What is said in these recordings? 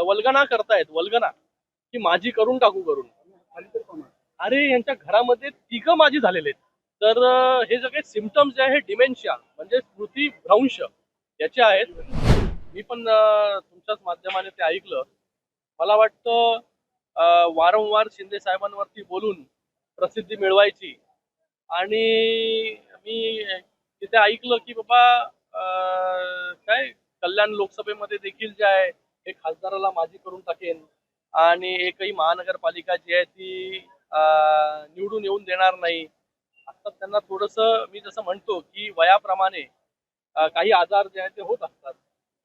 वल्गना करतायत, वल्गना की माझी करून टाकू करून. अरे यांच्या घरामध्ये तिघं माझी झालेले आहेत. तर हे सगळे सिम्पटम्स जे आहे डिमेन्शिया म्हणजे स्मृतीभ्रंश याचे आहेत. मी पण तुमच्याच माध्यमाने ते ऐकलं. मला वाटतं वारंवार शिंदे साहेबांवरती बोलून प्रसिद्धी मिळवायची आणि मी तिथे ऐकलं की बाबा काय कल्याण लोकसभेमध्ये देखील जे आहे हे खासदाराला माझी करून टाकेन आणि एकही महानगरपालिका जी आहे ती निवडून येऊन देणार नाही. आता त्यांना थोडस मी जसं म्हणतो की वयाप्रमाणे काही आजार जे आहेत ते होत असतात.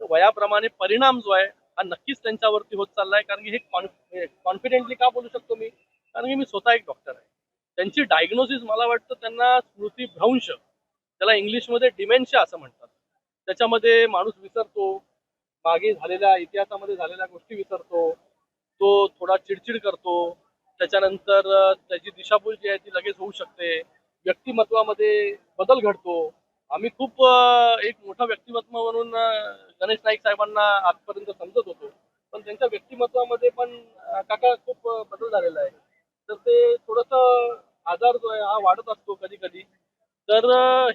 तर वयाप्रमाणे परिणाम जो आहे हा नक्कीच त्यांच्यावरती होत चाललाय. कारण की हे कॉन्फिडेंटली का बोलू शकतो मी, कारण की मी स्वतः एक डॉक्टर आहे. त्यांची डायग्नोसिस मला वाटतं त्यांना स्मृतीभ्रंश, त्याला इंग्लिशमध्ये डिमेन्शिया असं म्हणतात. त्याच्यामध्ये माणूस विसरतो, मागे झालेल्या इतिहासामध्ये झालेल्या गोष्टी विसरतो, तो थोडा चिडचिड करतो, त्याच्यानंतर त्याची दिशाभूल जी आहे ती लगेच होऊ शकते, व्यक्तिमत्वामध्ये बदल घडतो. आम्ही खूप एक मोठा व्यक्तिमत्व म्हणून गणेश नाईक साहेबांना आजपर्यंत समजत होतो, पण त्यांच्या व्यक्तिमत्वामध्ये पण काका खूप बदल झालेला आहे. तर ते थोडस आजार जो आहे हा वाढत असतो कधी कधी. तर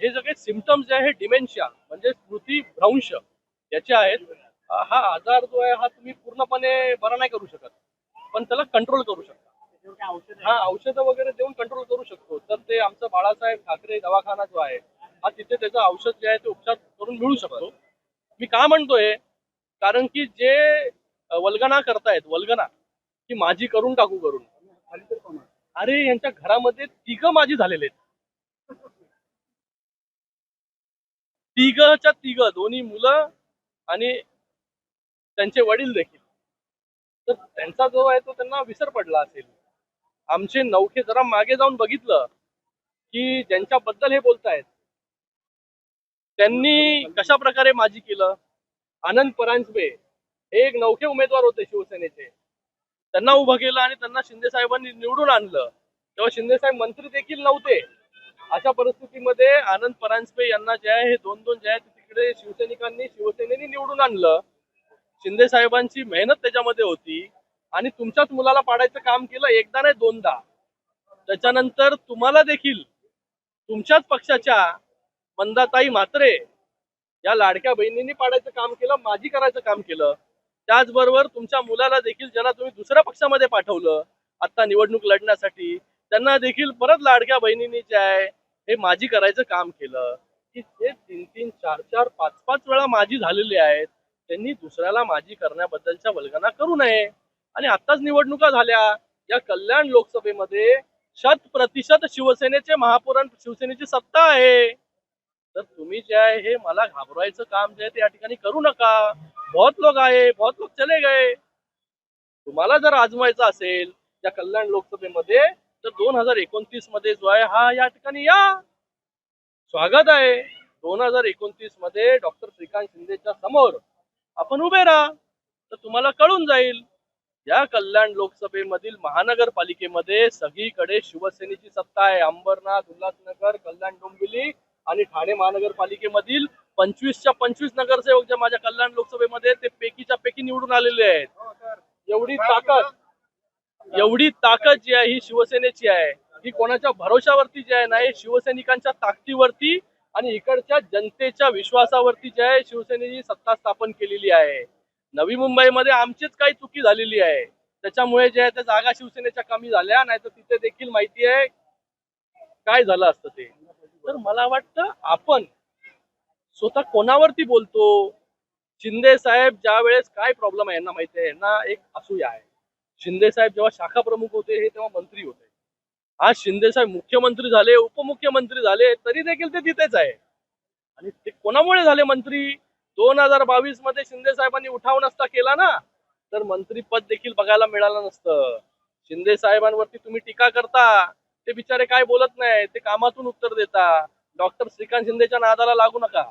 हे सगळे सिम्पटम्स जे आहे डिमेन्शिया म्हणजे स्मृतीभ्रंश याचे आहेत. हा आजार जो आहे हा तुम्ही पूर्णपणे बरा नाही करू शकत, पण त्याला कंट्रोल करू शकता. हा औषधं वगैरे देऊन कंट्रोल करू शकतो. तर ते आमचं बाळासाहेब ठाकरे दवाखाना जो आहे हा तिथे त्याचं औषध जे आहे ते उपचार करून मिळू शकतो. मी का म्हणतोय, कारण की जे वल्गना करतायत, वल्गना की माझी करून टाकू करून. अरे यांच्या घरामध्ये तिघं माझी झालेले आहेत. तिघच्या तिघ, दोन्ही मुलं आणि त्यांचे वडील देखील. तर त्यांचा जो आहे तो त्यांना विसर पडला असेल. आमचे नौखे जरा मागे जाऊन बघितलं की ज्यांच्याबद्दल हे बोलतायत त्यांनी कशा प्रकारे माझी केलं. आनंद परांजपे हे एक नौखे उमेदवार होते शिवसेनेचे, त्यांना उभं केलं आणि त्यांना शिंदे साहेबांनी निवडून आणलं. तेव्हा शिंदे साहेब मंत्री देखील नव्हते. अशा परिस्थितीमध्ये आनंद परांजपे यांना जे आहे हे दोन दोन जे आहे तिकडे शिवसैनिकांनी शिवसेनेने निवडून आणलं. शिंदे साहेबांची मेहनत त्याच्यामध्ये होती आणि तुमच्याच मुलाला पाडायचं काम केलं, एकदा नाही दोनदा. त्याच्यानंतर तुम्हाला देखील तुमच्याच पक्षाच्या मंदाताई म्हात्रे या लाडक्या बहिणींनी पाडायचं काम केलं, माझी करायचं काम केलं. त्याचबरोबर तुमच्या मुलाला देखील, ज्याला तुम्ही दुसऱ्या पक्षामध्ये पाठवलं आता निवडणूक लढण्यासाठी, त्यांना देखील परत लाडक्या बहिणींनी जे आहे हे माझी करायचं काम केलं. की जे 3-3, 4-4, 5-5 वेळा माझी झालेली आहेत, त्यांनी दुसऱ्याला माझी करण्याबद्दलच्या वल्गना करू नये. आणि आताच निवडणुका झाल्या, या कल्याण लोकसभेमध्ये 100% शिवसेनेचे महापौर, शिवसेनेची सत्ता आहे. तर तुम्ही जे आहे हे मला घाबरवायचं काम जे आहे ते या ठिकाणी करू नका. बहुत लोक आहे, बहुत लोक चले गए. तुम्हाला जर आजमायचं असेल या कल्याण लोकसभेमध्ये तर 2029 मध्ये जो आहे हा या ठिकाणी या, स्वागत आहे. 2029 मध्ये डॉक्टर श्रीकांत शिंदेच्या समोर आपण उभे राहा, तर तुम्हाला कळून जाईल. या कल्याण लोकसभेमधील महानगरपालिकेमध्ये सगळीकडे शिवसेनेची सत्ता आहे. अंबरनाथ, उल्हासनगर, कल्याण डोंबिवली आणि ठाणे महानगरपालिकेमधील 25च्या 25 नगरसेवक जे माझ्या कल्याण लोकसभेमध्ये ते पैकीच्या पैकी निवडून आलेले आहेत. एवढी ताकद जी आहे ही शिवसेनेची आहे. ही कोणाच्या भरोशावरती जी आहे ना, शिवसैनिकांच्या ताकदीवरती आणि इकडच्या जनतेच्या विश्वासावरती जे आहे शिवसेनेची सत्ता स्थापन केलेली आहे. नवी मुंबईमध्ये आमचीच काही चुकी झालेली आहे, त्याच्यामुळे जे आहे त्या जागा शिवसेनेच्या कमी झाल्या, नाही तर तिथे देखील माहिती आहे काय झालं असतं ते. तर मला वाटतं आपण स्वतः कोणावरती बोलतो. शिंदे साहेब ज्या वेळेस काय प्रॉब्लेम आहे यांना माहिती आहे, यांना एक असूया आहे. शिंदे साहेब जेव्हा शाखा प्रमुख होते हे तेव्हा मंत्री होते. आज शिंदे साहेब मुख्यमंत्री झाले, उपमुख्यमंत्री झाले, तरी देखील ते तिथेच आहे. आणि ते कोणामुळे झाले मंत्री? 2022 मध्ये शिंदे साहेबांनी उठाव नसता केला ना, तर मंत्रीपद देखील बघायला मिळालं नसतं. शिंदे साहेबांवरती तुम्ही टीका करता, ते बिचारे काय बोलत नाही, ते कामातून उत्तर देता. डॉक्टर श्रीकांत शिंदेच्या नादाला लागू नका.